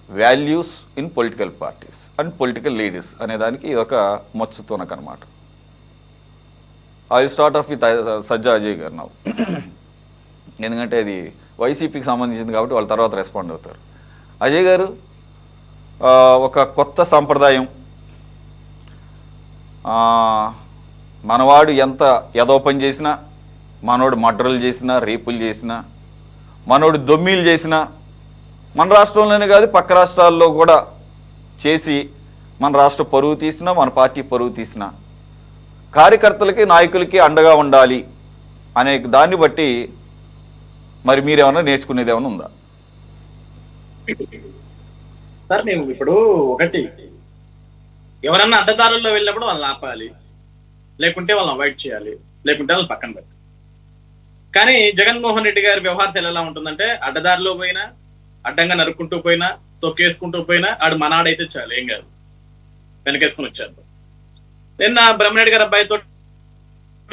Values in political parties and political leaders అనే దానికి ఇది ఒక మొచ్చుతునక అనమాట. I will start off with Sajja Ajay గారు నౌ. ఎందుకంటే అది వైసీపీకి సంబంధించింది కాబట్టి వాళ్ళ తర్వాత రెస్పాండ్ అవుతారు. అజయ్ గారు, ఒక కొత్త సంప్రదాయం, మనవాడు ఎంత ఎదో పని చేసినా, మనోడు మర్డర్లు చేసినా, రేపులు చేసినా, మనోడు దొమ్మీలు చేసినా, మన రాష్ట్రంలోనే కాదు పక్క రాష్ట్రాల్లో కూడా చేసి మన రాష్ట్ర పరువు తీసినా, మన పార్టీ పరువు తీసినా కార్యకర్తలకి నాయకులకి అండగా ఉండాలి అనే దాన్ని బట్టి మరి మీరేమన్నా నేర్చుకునేది ఏమైనా ఉందా? సార్ మేము ఇప్పుడు ఒకటి, ఎవరన్నా అడ్డదారుల్లో వెళ్ళినప్పుడు వాళ్ళని ఆపాలి, లేకుంటే వాళ్ళని అవాయిడ్ చేయాలి, లేకుంటే వాళ్ళని పక్కన పెట్టాలి. కానీ జగన్మోహన్ రెడ్డి గారి వ్యవహార శైలి ఎలా ఉంటుందంటే, అడ్డదారిలో పోయినా, అడ్డంగా నరుక్కుంటూ పోయినా, తొక్కేసుకుంటూ పోయినా ఆడు మనాడైతే చాలు, ఏం కాదు, వెనకేసుకుని వచ్చారు. నిన్న బ్రహ్మరెడ్డి గారి అబ్బాయితో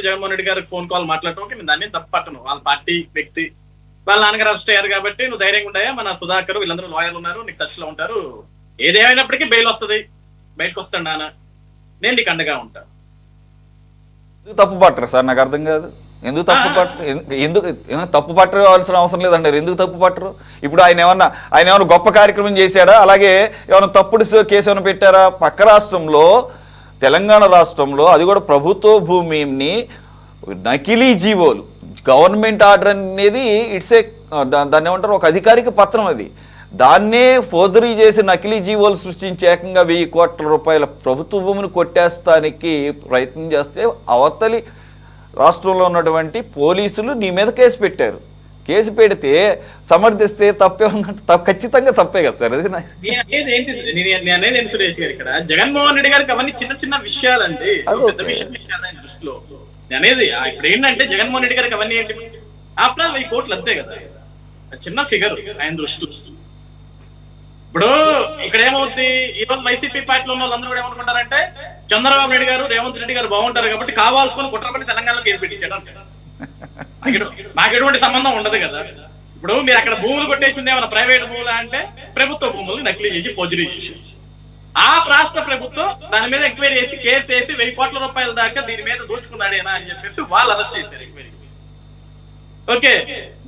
జగన్మోహన్ రెడ్డి గారికి ఫోన్ కాల్ మాట్లాడటం, నేను దాన్ని తప్పు పట్టను, వాళ్ళ పార్టీ వ్యక్తి, వాళ్ళ నాన్నగారు అరెస్ట్ అయ్యారు కాబట్టి నువ్వు ధైర్యంగా ఉన్నాయా, మన సుధాకర్ వీళ్ళందరూ లాయర్లు ఉన్నారు, నీకు టచ్ లో ఉంటారు, ఏదేమైనప్పటికీ బెయిల్ వస్తుంది, బయటకు వస్తాడు నాన్న, నేను నీకు అండగా ఉంటాను. ఎందుకు తప్పు పట్టరు సార్? నాకు అర్థం కాదు. ఎందుకు తప్పు పట్టరు? ఎందుకు తప్పు పట్టవలసిన అవసరం లేదంటారు, ఎందుకు తప్పు పట్టరు? ఇప్పుడు ఆయన ఏమన్నా గొప్ప కార్యక్రమం చేశాడా? అలాగే ఏమైనా తప్పుడు కేసు ఏమైనా పెట్టారా? పక్క రాష్ట్రంలో, తెలంగాణ రాష్ట్రంలో, అది కూడా ప్రభుత్వ భూమిని నకిలీ జీవోలు, గవర్నమెంట్ ఆర్డర్ అనేది ఇట్స్ ఏ, దాన్ని ఏమంటారు, ఒక అధికారిక పత్రం, అది దాన్నే ఫోర్జరీ చేసి నకిలీ జీవోలు సృష్టించి ఏకంగా 1000 కోట్ల రూపాయల ప్రభుత్వ భూమిని కొట్టేస్తానికి ప్రయత్నం చేస్తే అవతలి రాష్ట్రంలో ఉన్నటువంటి పోలీసులు నీ మీద కేసు పెట్టారు. కేసు పెడితే సమర్థిస్తే తప్పే, ఖచ్చితంగా తప్పే కదా సార్. అది అనేది సురేష్ గారు, ఇక్కడ జగన్మోహన్ రెడ్డి గారికి అవన్నీ చిన్న చిన్న విషయాలండి, పెద్ద విషయాలు ఆయన దృష్టిలో. అనేది ఇప్పుడు ఏంటంటే జగన్మోహన్ రెడ్డి గారికి అవన్నీ ఏంటి, ఆఫ్టర్ ఆల్ 1000 కోట్లు అంతే కదా, చిన్న ఫిగర్ ఆయన దృష్టిలో. ఇప్పుడు ఇక్కడ ఏమవుతుంది, ఈ రోజు వైసీపీ పార్టీలో ఉన్న వాళ్ళందరూ కూడా ఏమనుకుంటారంటే, చంద్రబాబు నాయుడు గారు, రేవంత్ రెడ్డి గారు బాగుంటారు కాబట్టి కావాల్సుకొని కుట్రపడి తెలంగాణలో కేసు పెట్టించాడు అంటే మాకు ఎటువంటి సంబంధం ఉండదు కదా. ఇప్పుడు మీరు అక్కడ భూములు కొట్టేసింది ఏమైనా ప్రైవేట్ భూములా అంటే, ప్రభుత్వ భూములు నకిలీ చేసి ఫోర్జరీ చేసి, ఆ రాష్ట్ర ప్రభుత్వం దాని మీద ఎంక్వైరీ చేసి కేసు వేసి 1000 కోట్ల రూపాయల దాకా దీని మీద దోచుకున్నాడేనా అని చెప్పేసి వాళ్ళు అరెస్ట్ చేశారు ఎంక్వైరీ. ఓకే,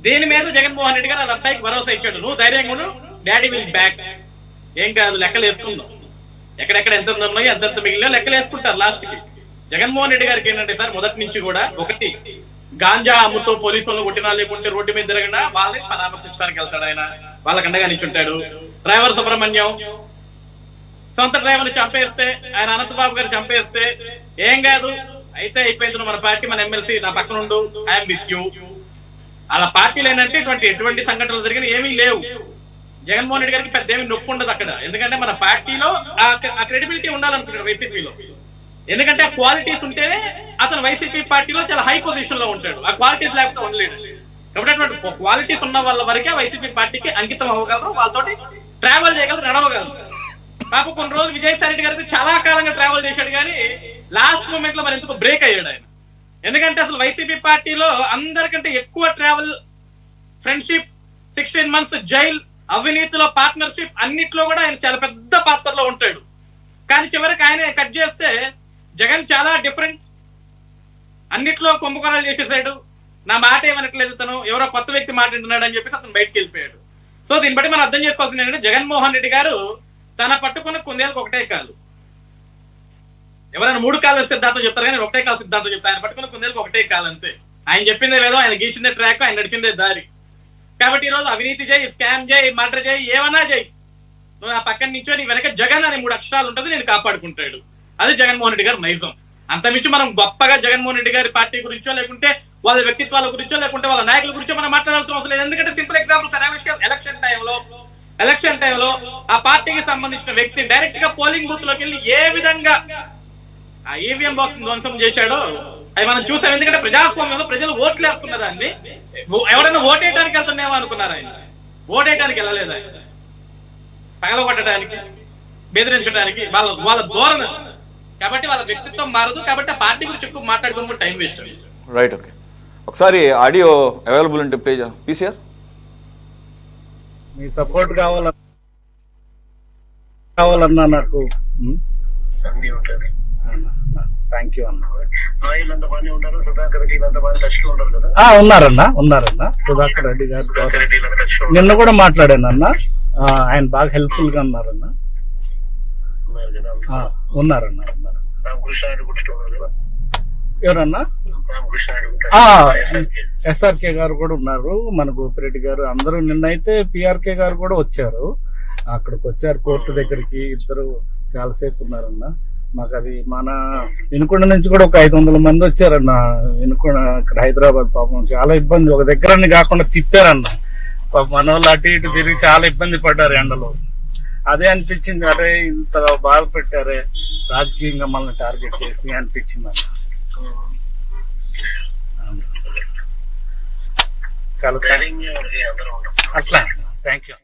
దీని మీద జగన్మోహన్ రెడ్డి గారు వాళ్ళ అబ్బాయికి భరోసా ఇచ్చాడు, నువ్వు ధైర్యంగా ఉండు, డాడీ విల్ బ్యాక్, ఏం కాదు, లెక్కలు వేసుకుందాం, ఎక్కడెక్కడ ఎంత ఉన్నాయో ఎంతెంత మిగిలిన లెక్కలు వేసుకుంటారు లాస్ట్ కి. జగన్మోహన్ రెడ్డి గారికి ఏంటంటే సార్, మొదటి నుంచి కూడా ఒకటి, గాంజా అమ్ముతో పోలీసులను కొట్టినా లేకుంటే రోడ్డు మీద తిరగినా వాళ్ళని పరామర్శించడానికి వెళ్తాడు ఆయన, వాళ్ళకి అండగా నిల్చుంటాడు. డ్రైవర్ సుబ్రహ్మణ్యం సొంత డ్రైవర్ని చంపేస్తే, ఆయన అనంతబాబు గారు చంపేస్తే, ఏం కాదు అయితే అయిపోయింది, మన పార్టీ మన ఎమ్మెల్సీ నా పక్కన ఉండు, ఐఎమ్ విత్ యూ. అలా పార్టీలు ఏంటంటే ఎటువంటి సంఘటనలు జరిగిన ఏమీ లేవు. జగన్మోహన్ రెడ్డి గారికి పెద్ద ఏమీ నొప్పి ఉండదు అక్కడ, ఎందుకంటే మన పార్టీలో ఆ క్రెడిబిలిటీ ఉండాలనుకుంటాడు వైసీపీలో. ఎందుకంటే ఆ క్వాలిటీస్ ఉంటేనే అతను వైసీపీ పార్టీలో చాలా హై పొజిషన్ లో ఉంటాడు, ఆ క్వాలిటీస్ లేకపోతే ఉండలేడు. కాబట్టి అటువంటి క్వాలిటీస్ ఉన్న వాళ్ళ వరకే వైసీపీ పార్టీకి అంకితం అవ్వగలరు, వాళ్ళతోటి ట్రావెల్ చేయగలరు, నడవగలరు. పాప కొన్ని రోజులు విజయసాయి రెడ్డి గారికి చాలా కాలంగా ట్రావెల్ చేశాడు, కానీ లాస్ట్ మూమెంట్ లో మరి ఎందుకు బ్రేక్ అయ్యాడు ఆయన. ఎందుకంటే అసలు వైసీపీ పార్టీలో అందరికంటే ఎక్కువ ట్రావెల్, ఫ్రెండ్షిప్, 16 months జైల్, అవినీతిలో పార్ట్నర్షిప్, అన్నిట్లో కూడా ఆయన చాలా పెద్ద పాత్రలో ఉంటాడు. కానీ చివరికి ఆయన కట్ చేస్తే జగన్ చాలా డిఫరెంట్, అన్నిట్లో కుంభకోణాలు చేసేసాడు, నా మాట ఏమనట్లేదు, తను ఎవరో కొత్త వ్యక్తి మాట వింటున్నాడు అని చెప్పేసి అతను బయటకు వెళ్ళిపోయాడు. సో దీన్ని బట్టి మనం అర్థం చేసుకోవాల్సింది ఏంటంటే, జగన్మోహన్ రెడ్డి గారు తన పట్టుకున్న కుందేలకు ఒకటే కాలు, ఎవరైనా 3 కాళ్ళ సిద్ధాంతం చెప్తారు కానీ ఒకటే కాలు సిద్ధాంతం చెప్తారు, ఆయన పట్టుకున్న కుందేలకు ఒకటే కాలు అంతే. ఆయన చెప్పిందే వేదో, ఆయన గీసిందే ట్రాక్, ఆయన నడిచిందే దారి. కాబట్టి ఈ రోజు అవినీతి చేయి, స్కామ్ చేయి, మర్డర్ చేయి, ఏమన్నా చేయి, నువ్వు నా పక్కన నుంచో నీ వెనక జగన్ అనే 3 అక్షరాలు ఉంటుంది, నేను కాపాడుకుంటాడు. అది జగన్మోహన్ రెడ్డి గారి నైజం. అంతమించి మనం గొప్పగా జగన్మోహన్ రెడ్డి గారి పార్టీ గురించో, లేకుంటే వాళ్ళ వ్యక్తిత్వాల గురించో, లేకుంటే వాళ్ళ నాయకుల గురించో మనం మాట్లాడాల్సిన అవసరం లేదు. ఎందుకంటే సింపుల్ ఎగ్జాంపుల్, ఎలక్షన్ టైంలో ఆ పార్టీకి సంబంధించిన వ్యక్తి డైరెక్ట్ గా పోలింగ్ బూత్ లోకి వెళ్ళి ఏ విధంగా ఆ ఈవీఎం బాక్స్ ధ్వంసం చేశాడో అవి మనం చూసాం. ఎందుకంటే ప్రజాస్వామ్యంలో ప్రజలు ఓట్లు వేస్తున్న దాన్ని ఎవరైనా ఓటేయడానికి వెళ్తున్నామో అనుకున్నారు, ఆయన ఓటేయడానికి వెళ్ళలేదు, ఆయన పగలగొట్టడానికి, బెదిరించడానికి వాళ్ళ ధోరణి. కాబట్టి వాళ్ళ వ్యక్తిత్వం మారదు, కాబట్టి ఆ పార్టీ గురించి ఎక్కువ మాట్లాడుకున్నప్పుడు టైం వేస్ట్. Right, okay. ఒకసారి ఆడియో అవైలబుల్ ఉంటే పేజ్ పీసీఆర్ మీ సపోర్ట్ కావాల. కావాలన్నా నాకు. అన్ని ఉంటుంది. థ్యాంక్ యూ అన్న. వీళ్ళంతా బాగానే ఉంటారు, సుధాకర్ రెడ్డి వీళ్ళంతా బాగా టచ్ లో ఉంటారు కదా. ఉన్నారన్న సుధాకర్ రెడ్డి గారు సుధాకర్ రెడ్డి వీళ్ళంతా టచ్ లో నిన్న కూడా మాట్లాడాను అన్న. ఆయన బాగా హెల్ప్ఫుల్ గా ఉన్నారన్న. ఉన్నారు కదా. ఉన్నారన్న. రామకృష్ణ రెడ్డి గుర్తు ఉన్నారు కదా. ఎవరన్నా? రామకృష్ణ రెడ్డి ఎస్ఆర్కే గారు కూడా ఉన్నారు, మన గోపిరెడ్డి గారు అందరూ. నిన్నైతే పిఆర్కే గారు కూడా వచ్చారు, అక్కడికి వచ్చారు కోర్టు దగ్గరికి. ఇద్దరు చాలాసేపు ఉన్నారన్న. మాకు అది మన వినుకొండ నుంచి కూడా ఒక 500 మంది వచ్చారన్న. వినుకొండ ఇక్కడ హైదరాబాద్ పాపం చాలా ఇబ్బంది, ఒక దగ్గరని కాకుండా తిప్పారన్న. పాపం మన వాళ్ళు అటు ఇటు తిరిగి చాలా ఇబ్బంది పడ్డారు ఎండలో. అదే అనిపించింది, అరే ఇంత బాధ పెట్టారే రాజకీయంగా మనల్ని టార్గెట్ చేసి అనిపించింది అన్న. చాలా ధైర్యంగా అందరూ ఉంటాం. అట్లా. Thank you.